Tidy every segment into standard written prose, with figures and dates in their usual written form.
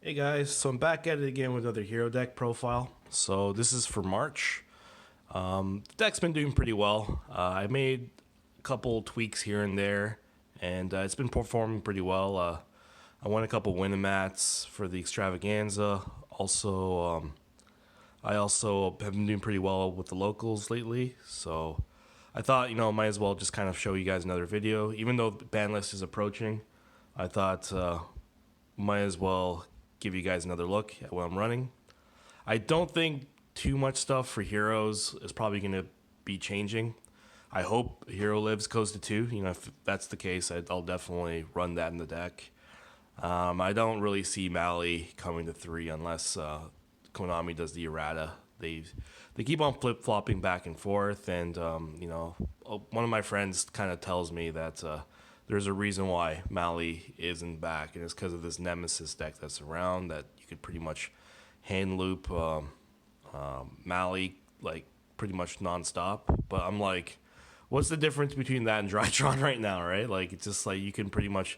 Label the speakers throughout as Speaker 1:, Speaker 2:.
Speaker 1: Hey guys, so I'm back at it again with another hero deck profile. So this is for March. The deck's been doing pretty well. I made a couple tweaks here and there, and it's been performing pretty well. I won a couple winning mats for the extravaganza. I also have been doing pretty well with the locals lately. So I thought, might as well just kind of show you guys another video. Even though the ban list is approaching, I thought might as well give you guys another look at what I'm running. I don't think too much stuff for heroes is probably going to be changing. I hope Hero Lives goes to 2. If that's the case, I'll definitely run that in the deck. I don't really see Mali coming to 3 unless Konami does the errata. They keep on flip flopping back and forth, and one of my friends kind of tells me that there's a reason why Mali isn't back, and it's because of this Nemesis deck that's around that you could pretty much hand loop Mali like pretty much nonstop. But I'm like, what's the difference between that and Drytron right now, right? Like it's just like you can pretty much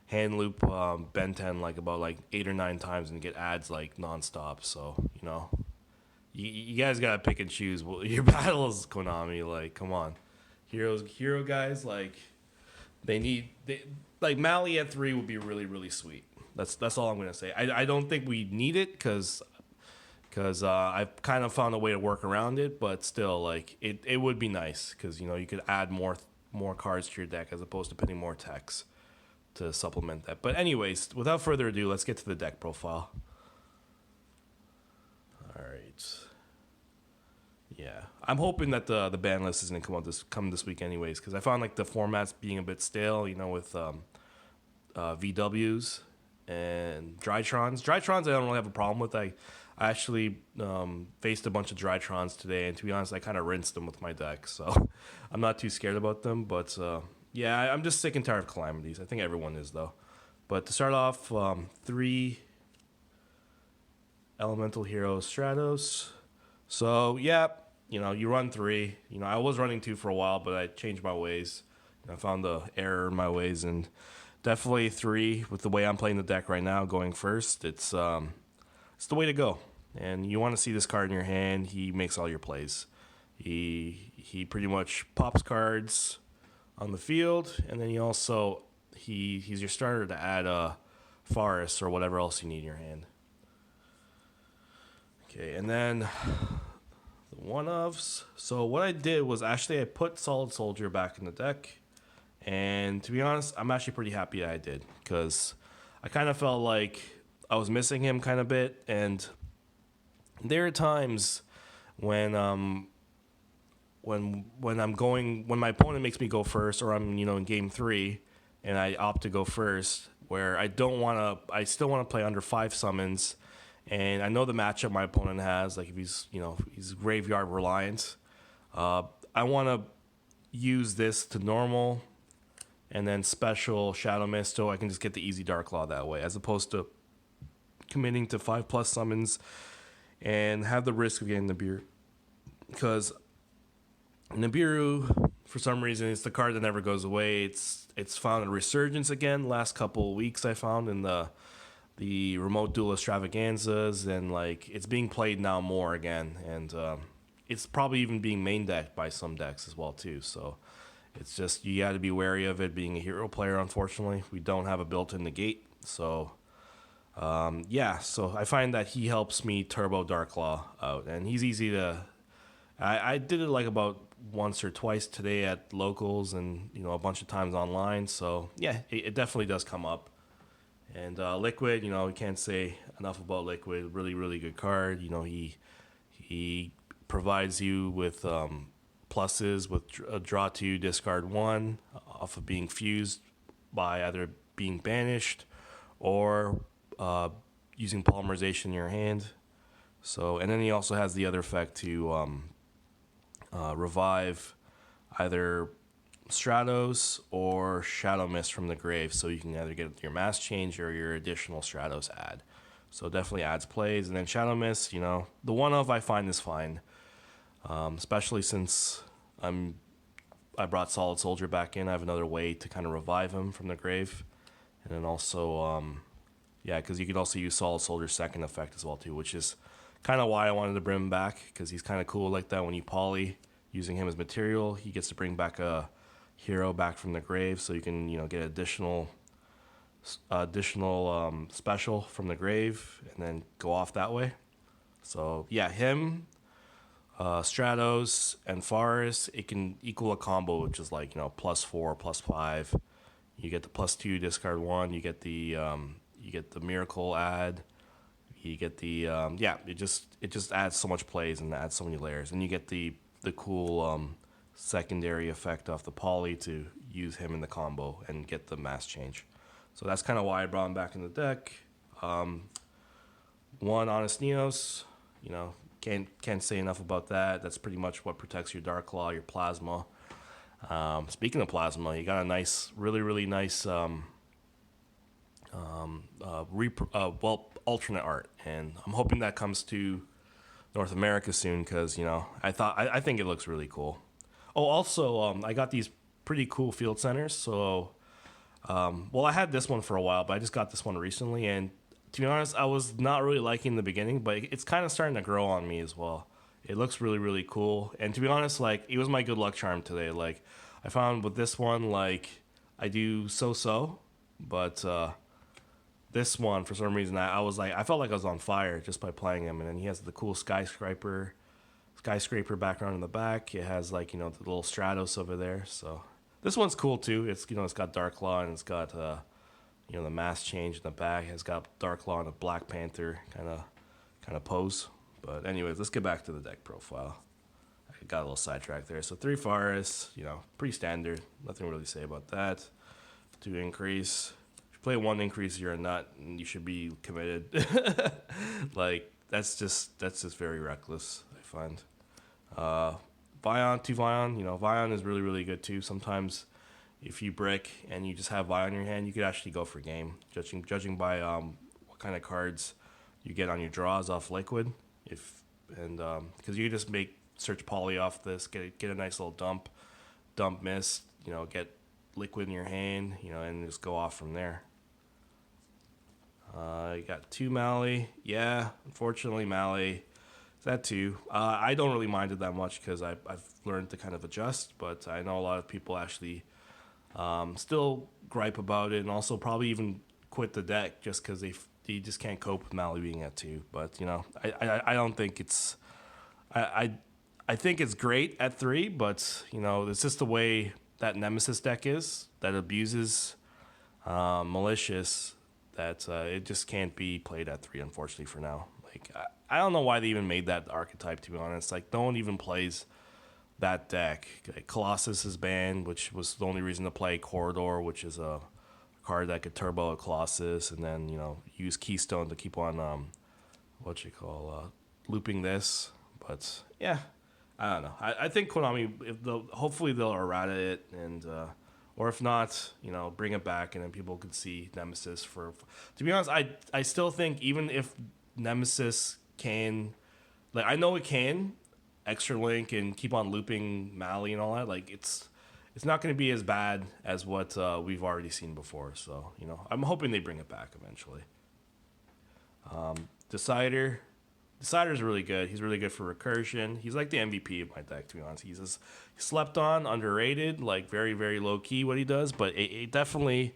Speaker 1: hand loop Ben 10 like about like 8 or 9 times and get ads like nonstop. So you guys gotta pick and choose your battles, Konami. Like, come on, hero guys. Like, like Mali at 3 would be really really sweet. That's all I'm gonna say. I don't think we need it because I've kind of found a way to work around it, but still, like it would be nice because you could add more cards to your deck as opposed to putting more text to supplement that. But anyways, without further ado, let's get to the deck profile. All right. Yeah, I'm hoping that the ban list isn't come this week anyways, because I found like the formats being a bit stale, with VWs and Drytrons. Drytrons I don't really have a problem with. I actually faced a bunch of Drytrons today, and to be honest, I kind of rinsed them with my deck, so I'm not too scared about them. But yeah, I'm just sick and tired of Calamities. I think everyone is though. But to start off, 3 Elemental Heroes Stratos. So yeah, you run 3. I was running 2 for a while, but I changed my ways. I found the error in my ways, and definitely 3 with the way I'm playing the deck right now, going first. It's the way to go. And you want to see this card in your hand. He makes all your plays. He pretty much pops cards on the field, and then he's your starter to add Forest or whatever else you need in your hand. Okay, and then the one ofs. So what I did was actually I put Solid Soldier back in the deck, and to be honest, I'm actually pretty happy that I did because I kind of felt like I was missing him kind of bit, and there are times when when my opponent makes me go first, or I'm in game 3, and I opt to go first, where I still want to play under 5 summons, and I know the matchup my opponent has, like if he's graveyard reliant. I want to use this to normal, and then special Shadow Mist, so I can just get the easy Dark Claw that way, as opposed to committing to 5+ summons and have the risk of getting Nibiru. Because Nibiru, for some reason, it's the card that never goes away. It's found a resurgence again last couple of weeks. I found in the remote duel extravaganzas, and like it's being played now more again, and it's probably even being main decked by some decks as well too. So it's just you got to be wary of it. Being a hero player, unfortunately, we don't have a built-in negate, so. Yeah, so I find that he helps me turbo Darklaw out, and he's easy to. I did it like about once or twice today at locals, and a bunch of times online. So yeah, it definitely does come up. And Liquid, we can't say enough about Liquid. Really, really good card. He provides you with pluses with a draw 2, discard 1 off of being fused by either being banished or using polymerization in your hand. So, and then he also has the other effect to revive either Stratos or Shadow Mist from the grave, so you can either get your mass change or your additional Stratos add. So definitely adds plays. And then Shadow Mist, the one of I find is fine, especially since I brought Solid Soldier back in. I have another way to kind of revive him from the grave, and then also Yeah, because you can also use Solid Soldier's second effect as well too, which is kind of why I wanted to bring him back, because he's kind of cool like that. When you poly using him as material, he gets to bring back a hero back from the grave, so you can get additional special from the grave and then go off that way. So yeah, him, Stratos, and Forest, it can equal a combo, which is like +4, +5. You get the +2 discard one. You get the miracle add. You get the it just adds so much plays and adds so many layers, and you get the cool secondary effect off the poly to use him in the combo and get the mass change. So that's kind of why I brought him back in the deck. One Honest Neos, can't say enough about that. That's pretty much what protects your Dark Claw, your Plasma. Speaking of Plasma, you got a nice, really really nice alternate art, and I'm hoping that comes to North America soon, because I think it looks really cool. Oh, also, I got these pretty cool field centers. So, I had this one for a while, but I just got this one recently, and to be honest, I was not really liking the beginning, but it's kind of starting to grow on me as well. It looks really really cool, and to be honest, like, it was my good luck charm today. Like, I found with this one, like, I do so, but this one, for some reason, I was like, I felt like I was on fire just by playing him. And then he has the cool skyscraper background in the back. It has, like, the little Stratos over there. So this one's cool too. It's got Dark Claw, and it's got the mass change in the back. It's got Dark Claw and a Black Panther kind of pose. But anyways, let's get back to the deck profile. I got a little sidetracked there. So 3 forests, pretty standard. Nothing really to say about that. 2 increase. Play 1 increase, you're a nut, and you should be committed. Like, that's just very reckless, I find. Vion, 2 Vion. Vion is really really good too. Sometimes if you brick and you just have Vion in your hand, you could actually go for game. Judging by what kind of cards you get on your draws off liquid, because you just make search poly off this, get a nice little dump mist, get liquid in your hand, and just go off from there. You got 2 Mali. Yeah, unfortunately, Mali. That too. I don't really mind it that much because I've learned to kind of adjust, but I know a lot of people actually still gripe about it, and also probably even quit the deck just because they just can't cope with Mali being at 2. But I don't think it's I think it's great at 3, but it's just the way that Nemesis deck is, that abuses malicious, that it just can't be played at 3, unfortunately, for now. Like, I don't know why they even made that archetype, to be honest. Like, no one even plays that deck. Like, Colossus is banned, which was the only reason to play Corridor, which is a card that could turbo a Colossus, and then use Keystone to keep on looping this. But yeah, I don't know. I think Konami, hopefully they'll errata it, and or if not, bring it back, and then people could see Nemesis for. To be honest, I still think even if Nemesis can, like, I know it can extra link and keep on looping Mali and all that. Like, it's not going to be as bad as what we've already seen before. So I'm hoping they bring it back eventually. Decider's really good. He's really good for recursion. He's like the MVP of my deck, to be honest. He's just slept on, underrated, like very, very low key what he does, but he definitely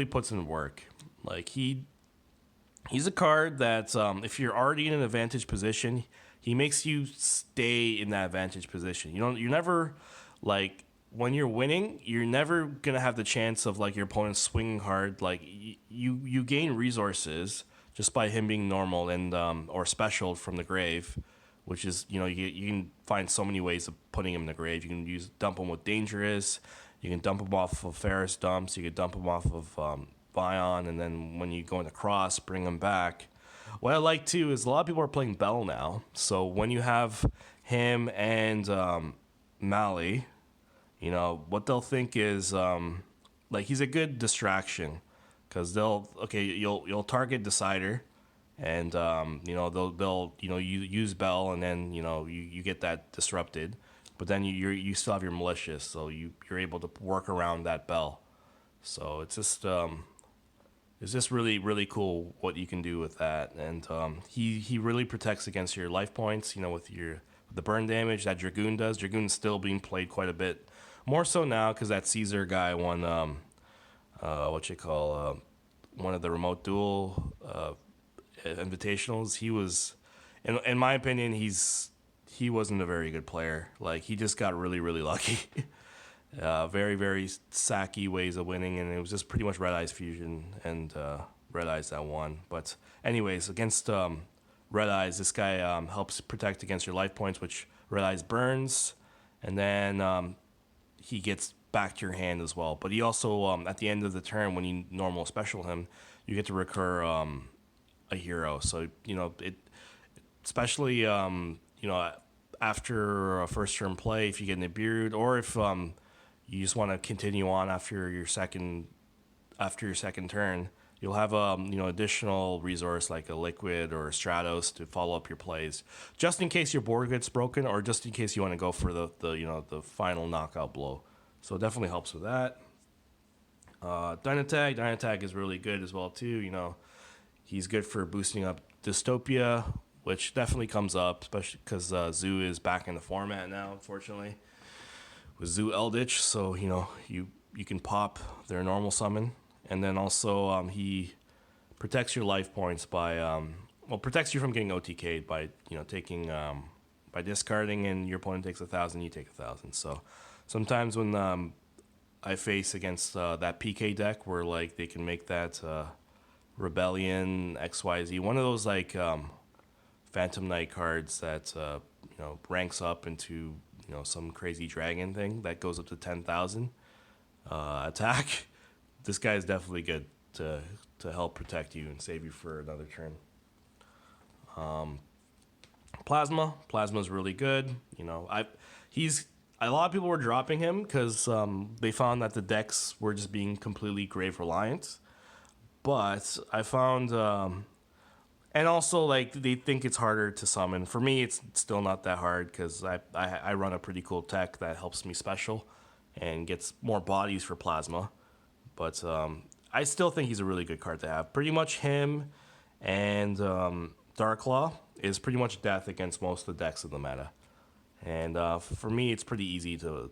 Speaker 1: puts in work. Like, he's a card that if you're already in an advantage position, he makes you stay in that advantage position. You're never, like, when you're winning, you're never gonna have the chance of, like, your opponent swinging hard. Like, you gain resources just by him being normal and or special from the grave, which is you can find so many ways of putting him in the grave. You can dump him with Dangerous, you can dump him off of Ferris dumps, you can dump him off of Vion, and then when you go into Cross, bring him back. What I like too is a lot of people are playing Bell now, so when you have him and Mali, what they'll think is like, he's a good distraction. Because you'll target Decider, and they'll you use Bell, and then you get that disrupted, but then you still have your malicious, so you're able to work around that Bell. So it's it's just really really cool what you can do with that. And he really protects against your life points. You know, with the burn damage that Dragoon does. Dragoon's still being played quite a bit, more so now because that Caesar guy won one of the remote duel invitationals. He was, in my opinion, he wasn't a very good player. Like he just got really really lucky. Very very sacky ways of winning, and it was just pretty much Red Eyes Fusion and Red Eyes that won. But anyways, against Red Eyes, this guy helps protect against your life points, which Red Eyes burns, and then he gets back to your hand as well. But he also, at the end of the turn, when you normal special him, you get to recur a hero. So, you know, especially, after a first turn play, if you get Nibiru'd, or if you just want to continue on after your second turn, you'll have additional resource like a Liquid or a Stratos to follow up your plays, just in case your board gets broken, or just in case you want to go for the final knockout blow. So it definitely helps with that. Dynatag is really good as well too. You know, he's good for boosting up Dystopia, which definitely comes up, especially because Zoo is back in the format now, unfortunately, with Zoo Eldritch. So you know you can pop their normal summon. And then also he protects your life points by protects you from getting OTK'd by taking by discarding, and your opponent takes 1,000, you take 1,000. So sometimes when I face against that PK deck where like they can make that Rebellion XYZ, one of those like Phantom Knight cards that ranks up into some crazy dragon thing that goes up to 10,000 attack. This guy is definitely good to help protect you and save you for another turn. Plasma is really good. You know, a lot of people were dropping him because they found that the decks were just being completely grave reliant. But I found, and also like they think it's harder to summon. For me, it's still not that hard because I run a pretty cool tech that helps me special and gets more bodies for Plasma. But I still think he's a really good card to have. Pretty much him and Darklaw is pretty much death against most of the decks of the meta. And for me, it's pretty easy to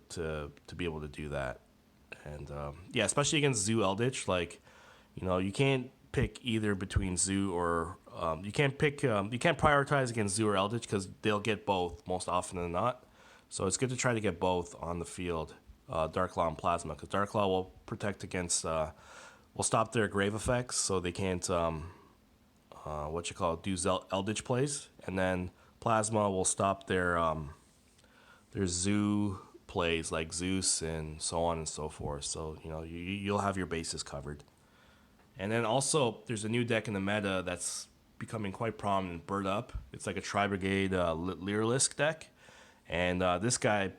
Speaker 1: be able to do that. And especially against Zoo Eldritch, like, you can't pick either between Zoo or you can't prioritize against Zoo or Eldritch because they'll get both most often than not. So it's good to try to get both on the field. Darklaw and Plasma, because Darklaw will protect against, will stop their grave effects, so they can't, do Eldritch plays, and then Plasma will stop their zoo plays like Zeus and so on and so forth. So you'll have your bases covered. And then also there's a new deck in the meta that's becoming quite prominent, Bird Up. It's like a Tri-Brigade Lyrilisc deck, and this guy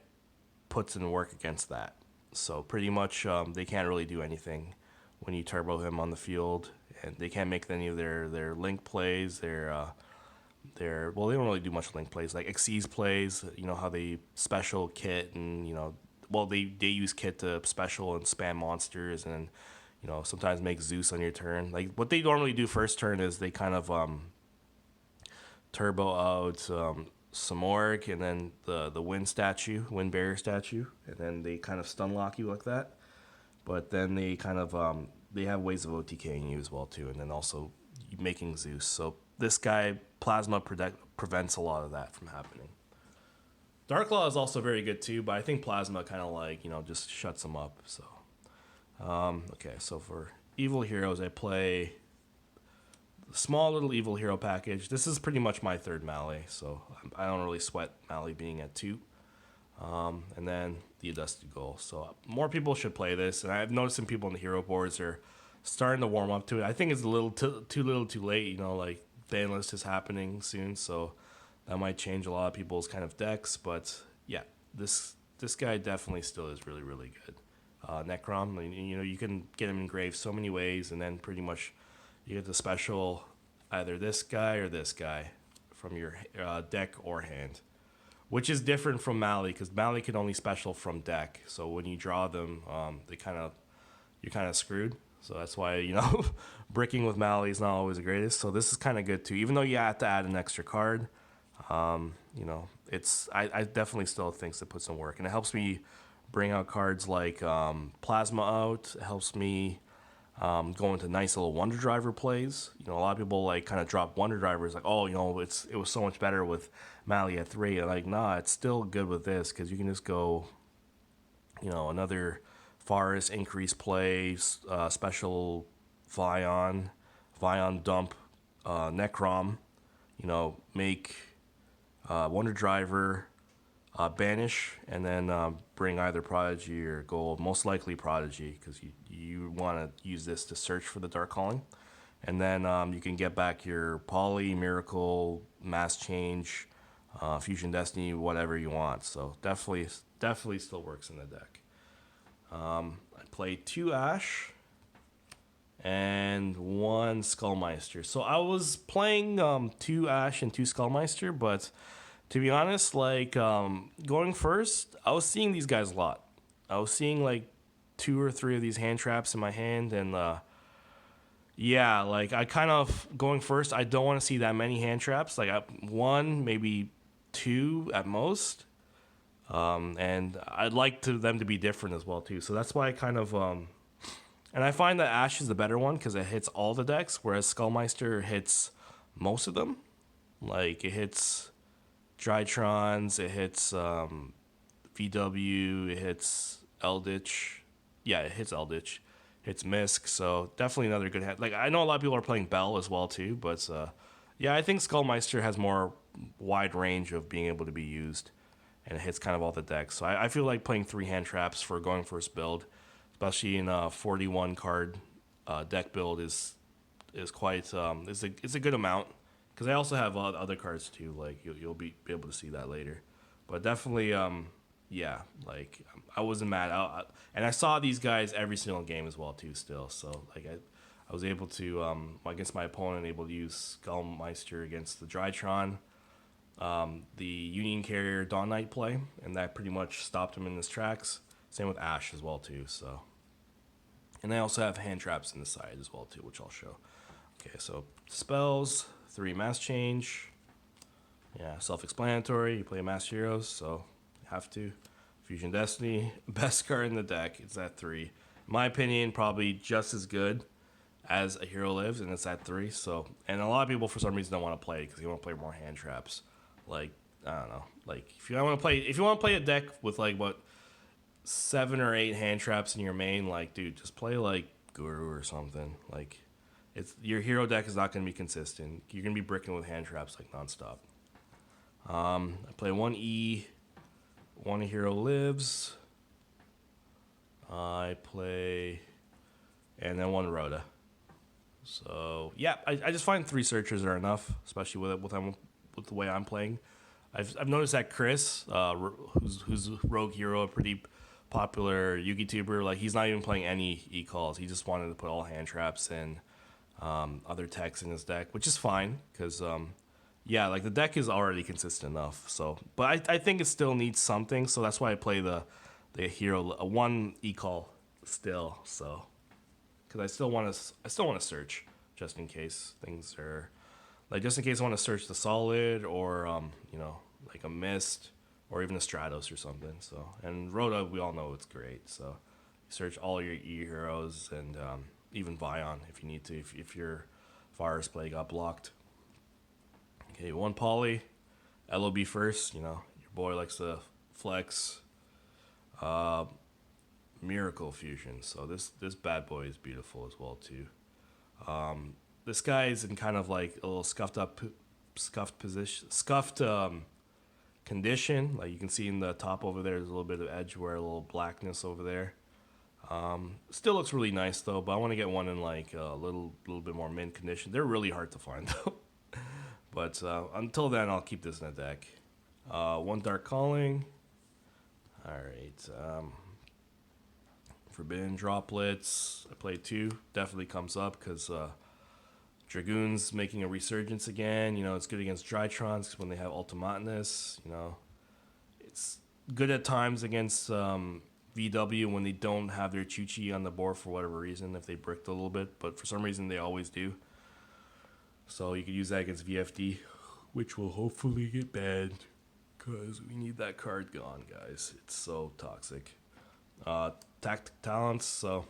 Speaker 1: puts in work against that. So pretty much they can't really do anything when you turbo him on the field, and they can't make any of their link plays. They don't really do much link plays like Xyz plays. You know how they special kit and they use kit to special and spam monsters, and sometimes make Zeus on your turn. Like what they normally do first turn is they kind of turbo out Samoric and then the wind barrier statue, and then they kind of stun lock you like that. But then they kind of they have ways of OTKing you as well too, and then also making Zeus. So this guy Plasma prevents a lot of that from happening. Darklaw is also very good too, but I think Plasma kind of like just shuts them up. So okay, so for evil heroes, I play small little evil hero package. This is pretty much my third Mali, so I don't really sweat Mali being at 2. And then the Adusted Goal. So more people should play this, and I've noticed some people on the hero boards are starting to warm up to it. I think it's a little too late. Like Banlist is happening soon, so that might change a lot of people's kind of decks. But yeah, this guy definitely still is really really good. Necrom, you can get him engraved so many ways, and then pretty much you get the special either this guy or this guy from your deck or hand, which is different from Mali because Mali can only special from deck. So when you draw them, you're kind of screwed. So that's why, bricking with Mali is not always the greatest. So this is kind of good too. Even though you have to add an extra card, I definitely still think to put some work. And it helps me bring out cards like Plasma out. It helps me go into nice little Wonder Driver plays. A lot of people like kind of drop Wonder Drivers like, oh, it was so much better with Mali at 3. And like, nah, it's still good with this because you can just go, another Forest increase play, special Vion dump, Necrom, make Wonder Driver, banish, and then bring either Prodigy or Gold, most likely Prodigy, because you want to use this to search for the Dark Calling. And then you can get back your Poly, Miracle, Mass Change, Fusion Destiny, whatever you want. So definitely still works in the deck. I played 2 Ash and 1 Skullmeister. So I was playing 2 Ash and 2 Skullmeister, but to be honest, like going first, I was seeing these guys a lot. I was seeing like 2 or 3 of these hand traps in my hand, and yeah, like I kind of going first. I don't want to see that many hand traps. Like 1, maybe 2 at most. And I'd like them to be different as well too. So that's why I kind of and I find that Ash is the better one because it hits all the decks, whereas Skullmeister hits most of them. Like it hits Drytrons, it hits VW, it hits Eldritch. Yeah, it hits Eldritch. Hits Misk, so definitely another good hand. Like I know a lot of people are playing Bell as well too, but yeah, I think Skullmeister has more wide range of being able to be used, and it hits kind of all the decks. So I feel like playing 3 hand traps for going first build, especially in a 41 card deck build, is quite it's a good amount because I also have other cards too. Like you'll be able to see that later, but definitely yeah, like I wasn't mad. And I saw these guys every single game as well too. Still, so like I was able to against my opponent able to use Skullmeister against the Drytron. The Union Carrier Dawn Knight play, and that pretty much stopped him in his tracks. Same with Ash as well too. So, and I also have hand traps in the side as well too, which I'll show. Okay, so spells, 3 mass change. Yeah, self-explanatory. You play Mass Heroes, so you have to. Fusion Destiny, best card in the deck. It's at 3. In my opinion, probably just as good as A Hero Lives, and it's at 3. So, and a lot of people for some reason don't want to play it because they want to play more hand traps. Like I don't know. Like if you want to play a deck with like 7 or 8 hand traps in your main, like dude, just play like Guru or something. Like your hero deck is not going to be consistent. You're going to be bricking with hand traps like nonstop. I play 1 E, 1 Hero Lives. I play and then 1 Rhoda. So yeah, I just find 3 searchers are enough, especially with the way I'm playing. I've noticed that Chris, who's Rogue Hero, a pretty popular Yugi tuber, like he's not even playing any e-calls. He just wanted to put all hand traps and other techs in his deck, which is fine because yeah, like the deck is already consistent enough. So, but I think it still needs something. So that's why I play the hero 1 e-call still. So because I still want to search just in case things are. Like, just in case I want to search the Solid or, like a Mist or even a Stratos or something. So, and Rhoda, we all know it's great. So, you search all your E-Heroes and even Vion if you need to, if your Forest play got blocked. Okay, 1 Poly, LOB first. Your boy likes to flex. Miracle Fusion. So, this bad boy is beautiful as well, too. This guy is in kind of like a little scuffed condition. Like you can see in the top over there, there's a little bit of edge wear, a little blackness over there. Still looks really nice though, but I want to get one in like a little bit more mint condition. They're really hard to find though. But until then, I'll keep this in the deck. 1 Dark Calling. All right. Forbidden Droplets. I played 2. Definitely comes up because Dragoon's making a resurgence again. It's good against Drytrons when they have Ultimateness. It's good at times against VW when they don't have their Chuchi on the board for whatever reason, if they bricked a little bit, but for some reason they always do. So you could use that against VFD, which will hopefully get banned because we need that card gone, guys. It's so toxic. Tactic Talents, so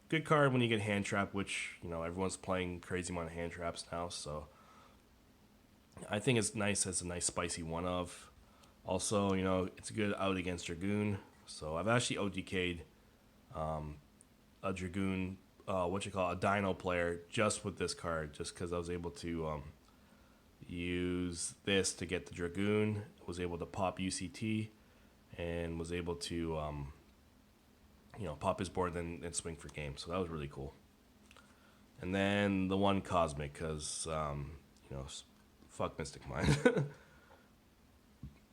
Speaker 1: good card when you get hand trap, which everyone's playing crazy amount of hand traps now. So I think it's nice as a nice spicy one of. Also, it's good out against Dragoon. So I've actually OTK'd a Dragoon, a Dino player just with this card, just because I was able to use this to get the Dragoon, was able to pop UCT, and was able to pop his board and swing for game. So that was really cool. And then the one Cosmic, because fuck Mystic Mind.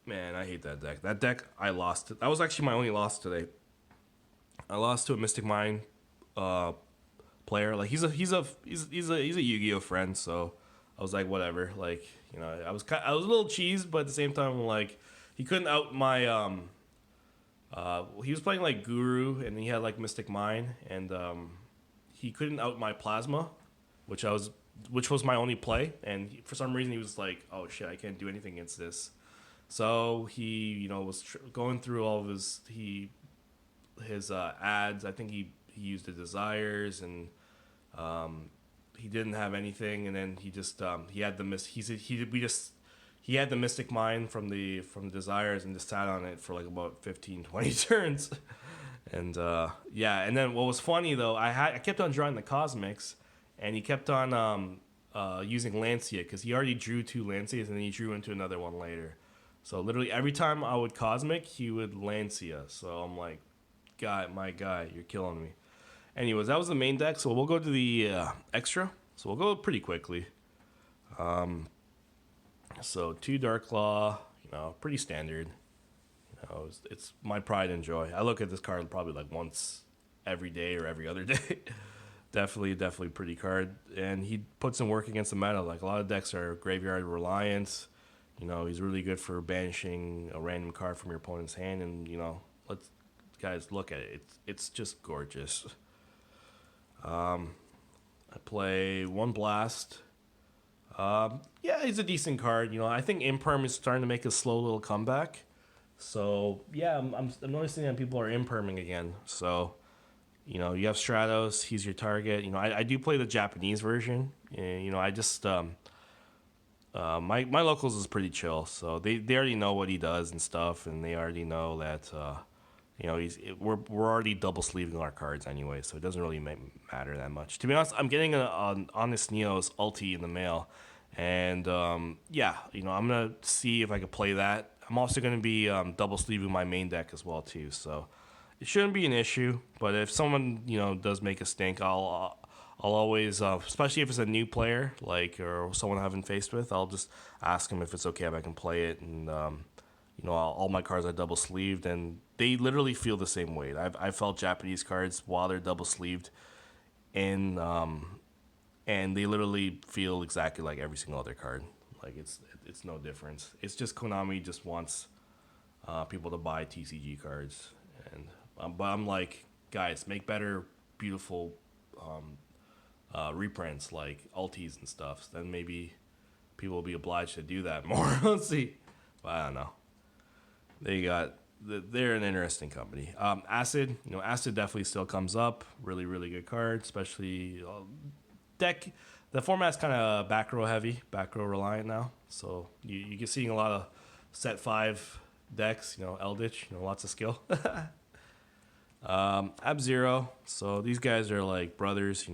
Speaker 1: Man, I hate that deck. That deck, I lost. That was actually my only loss today. I lost to a Mystic Mind player. Like he's a Yu-Gi-Oh friend, so I was like, whatever. Like I was a little cheesed, but at the same time, like he couldn't out my he was playing like Guru, and he had like Mystic Mind, and he couldn't out my Plasma, which was my only play, and for some reason he was like, oh shit, I can't do anything against this. So he, was going through all of his ads. I think he used the Desires, and he didn't have anything. And then he just he had the he had the Mystic Mind from the Desires and just sat on it for like about 15, 20 turns. And and then what was funny though, I kept on drawing the Cosmics, and he kept on using Lancia because he already drew 2 Lancias, and then he drew into another one later. So literally every time I would Cosmic, he would Lancia. So I'm like, my guy, you're killing me. Anyways, that was the main deck. So we'll go to the extra. So we'll go pretty quickly. So 2 Dark Claw, pretty standard. It's my pride and joy. I look at this card probably like once every day or every other day. Definitely pretty card. And he puts in work against the meta. Like a lot of decks are graveyard reliant. He's really good for banishing a random card from your opponent's hand, and let's guys look at it. It's just gorgeous. I play 1 Blast. He's a decent card. I think Imperm is starting to make a slow little comeback. So yeah, I'm noticing that people are Imperming again. So you have Stratos. He's your target. I do play the Japanese version. I just my locals is pretty chill, so they already know what he does and stuff, and they already know that we're already double sleeving our cards anyway, so it doesn't really matter that much. To be honest, I'm getting an Honest Neo's ulti in the mail, and I'm gonna see if I can play that. I'm also gonna be double sleeving my main deck as well too, so it shouldn't be an issue. But if someone does make a stink, I'll always, especially if it's a new player, or someone I haven't faced with, I'll just ask them if it's okay if I can play it. And, all my cards are double sleeved, and they literally feel the same weight. I've felt Japanese cards while they're double sleeved, and they literally feel exactly like every single other card. Like it's no difference. It's just Konami just wants people to buy TCG cards, and but I'm like, guys, make better, beautiful reprints like ultis and stuff. Then maybe people will be obliged to do that more. Let's see. But I don't know. They're an interesting company. Acid, Acid definitely still comes up. Really, really good card, especially deck. The format's kind of back row heavy, back row reliant now. So you get seeing a lot of set 5 decks. Eldritch, lots of skill. Ab-Zero. So these guys are like brothers.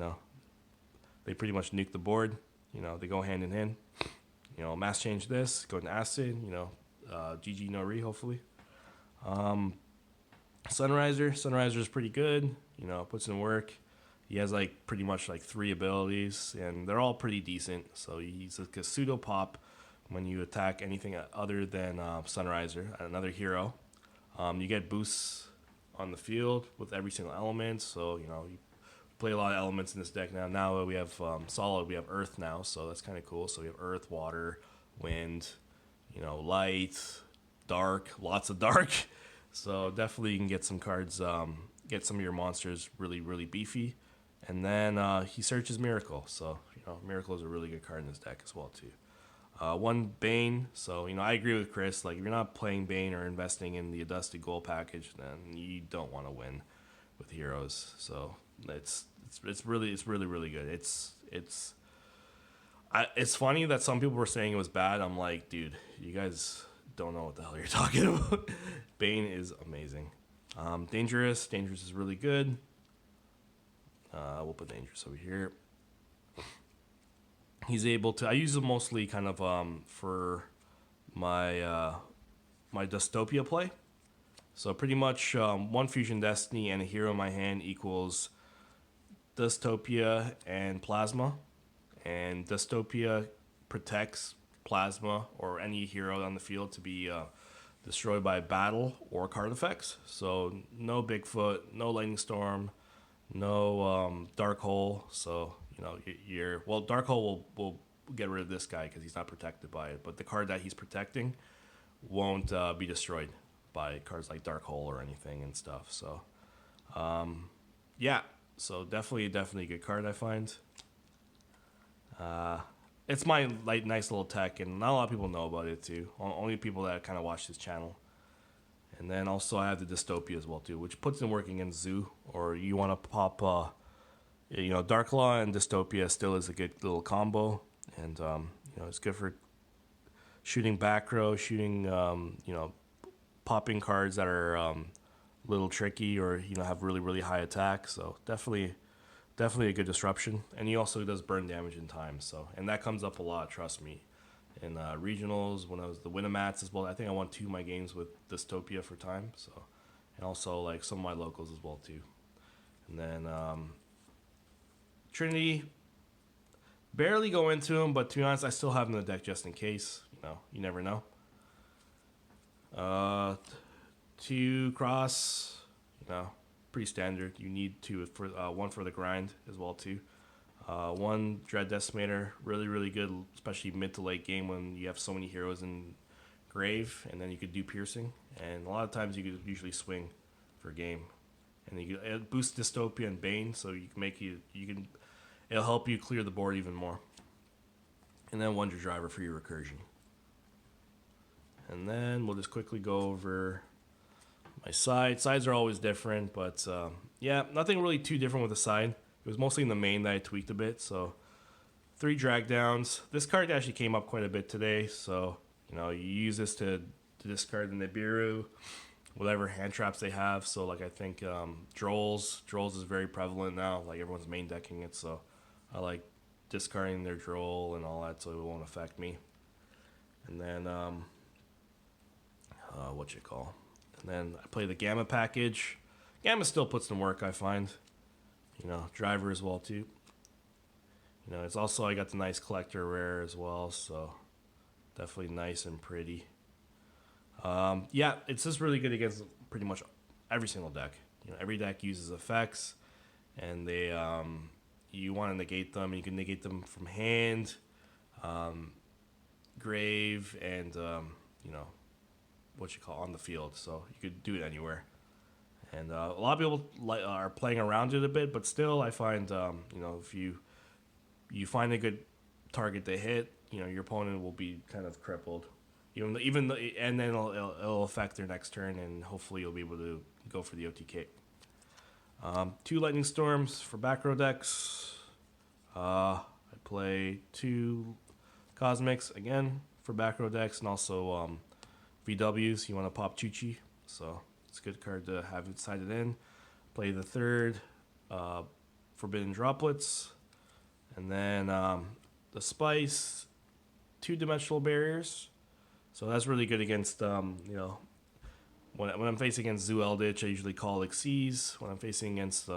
Speaker 1: They pretty much nuke the board. They go hand in hand. Mass change this, go to Acid. GG no re, hopefully. Sunriser is pretty good. Puts in work. He has like pretty much like 3 abilities, and they're all pretty decent. So he's like a pseudo pop when you attack anything other than Sunriser, another hero. You get boosts on the field with every single element. So you play a lot of elements in this deck now. Now we have solid. We have earth now, so that's kind of cool. So we have earth, water, wind, light, dark, lots of dark. So definitely you can get some cards, get some of your monsters really, really beefy. And then he searches Miracle. So, Miracle is a really good card in this deck as well, too. One Bane. So, I agree with Chris. Like, if you're not playing Bane or investing in the Adusted Gold package, then you don't want to win with heroes. So, it's really, really good. It's funny that some people were saying it was bad. I'm like, dude, you guys don't know what the hell you're talking about. Bane is amazing. Dangerous is really good. We'll put Dangerous over here. He's able to. I use him mostly kind of for my my Dystopia play. So pretty much one Fusion Destiny and a hero in my hand equals Dystopia and Plasma. And Dystopia protects Plasma or any hero on the field to be destroyed by battle or card effects. So no Bigfoot, no Lightning Storm, no Dark Hole. So you're well. Dark Hole will get rid of this guy because he's not protected by it. But the card that he's protecting won't be destroyed by cards like Dark Hole or anything and stuff. So yeah. So definitely a good card I find. It's my nice little tech, and not a lot of people know about it too. Only people that kind of watch this channel. And then also I have the Dystopia as well too, which puts in working in Zoo. Or you want to pop, Dark Law and Dystopia still is a good little combo, and it's good for shooting back row, shooting popping cards that are a little tricky or have really really high attack. So definitely a good disruption, and he also does burn damage in time. So, and that comes up a lot, trust me. In regionals, when I was the Winnamats as well, I think I won 2 of my games with Dystopia for time. So, and also like some of my locals as well too. And then Trinity, barely go into him, but to be honest, I still have him in the deck just in case. You never know. 2 cross, pretty standard. You need 2 for 1 for the grind as well too. 1 Dread Decimator, really really good, especially mid to late game when you have so many heroes in grave, and then you could do piercing, and a lot of times you could usually swing for game, and you can boost Dystopia and Bane, so you can it'll help you clear the board even more. And then Wonder Driver for your recursion. And then we'll just quickly go over my side. Sides are always different, but yeah, nothing really too different with the side. It was mostly in the main that I tweaked a bit. So 3 drag downs. This card actually came up quite a bit today. So you use this to discard the Nibiru, whatever hand traps they have. So like I think Drolls is very prevalent now. Like everyone's main decking it. So I like discarding their Droll and all that, so it won't affect me. And then And then I play the Gamma package. Gamma still puts some work, I find. Driver as well too. It's also, I got the nice collector rare as well, so definitely nice and pretty. Yeah, it's just really good against pretty much every single deck. Every deck uses effects, and they you want to negate them. You can negate them from hand, grave, and on the field. So you could do it anywhere. And a lot of people are playing around it a bit, but still, I find if you find a good target to hit, your opponent will be kind of crippled, and then it'll affect their next turn, and hopefully you'll be able to go for the OTK. 2 Lightning Storms for back row decks. I play 2 Cosmics again for back row decks, and also VWs. You want to pop Chuchi, so it's a good card to have it sided in. Play the 3rd Forbidden Droplets, and then the Spice, 2-dimensional barriers. So that's really good against when I'm facing against Zoo Eldritch, I usually call Xyz. When I'm facing against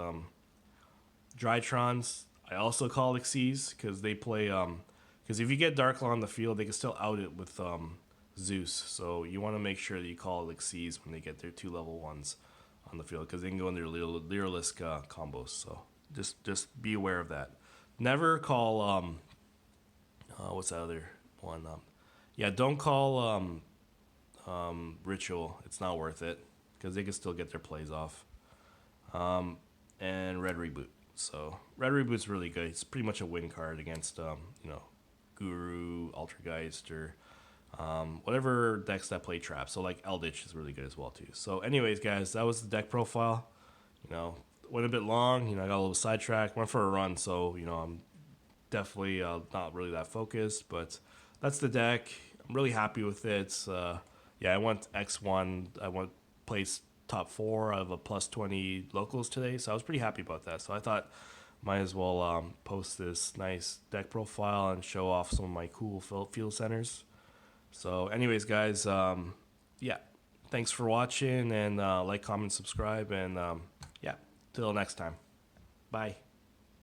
Speaker 1: Drytrons, I also call Xyz because they play because if you get Darklaw on the field, they can still out it with Zeus. So you want to make sure that you call Xyz when they get their 2 level 1s on the field, because they can go in their Lyrilisk combos. So just be aware of that. Never call what's that other one? Don't call Ritual. It's not worth it, because they can still get their plays off. And Red Reboot. So Red Reboot's really good. It's pretty much a win card against Guru, Altergeist, or whatever decks that play trap. So like Eldritch is really good as well too. So anyways, guys, that was the deck profile. Went a bit long. I got a little sidetracked. Went for a run, so I'm definitely not really that focused. But that's the deck. I'm really happy with it. I went X1. I went place top 4 out of a plus 20 locals today, so I was pretty happy about that. So I thought might as well post this nice deck profile and show off some of my cool field centers. So anyways, guys, thanks for watching, and like, comment, subscribe, and till next time. Bye.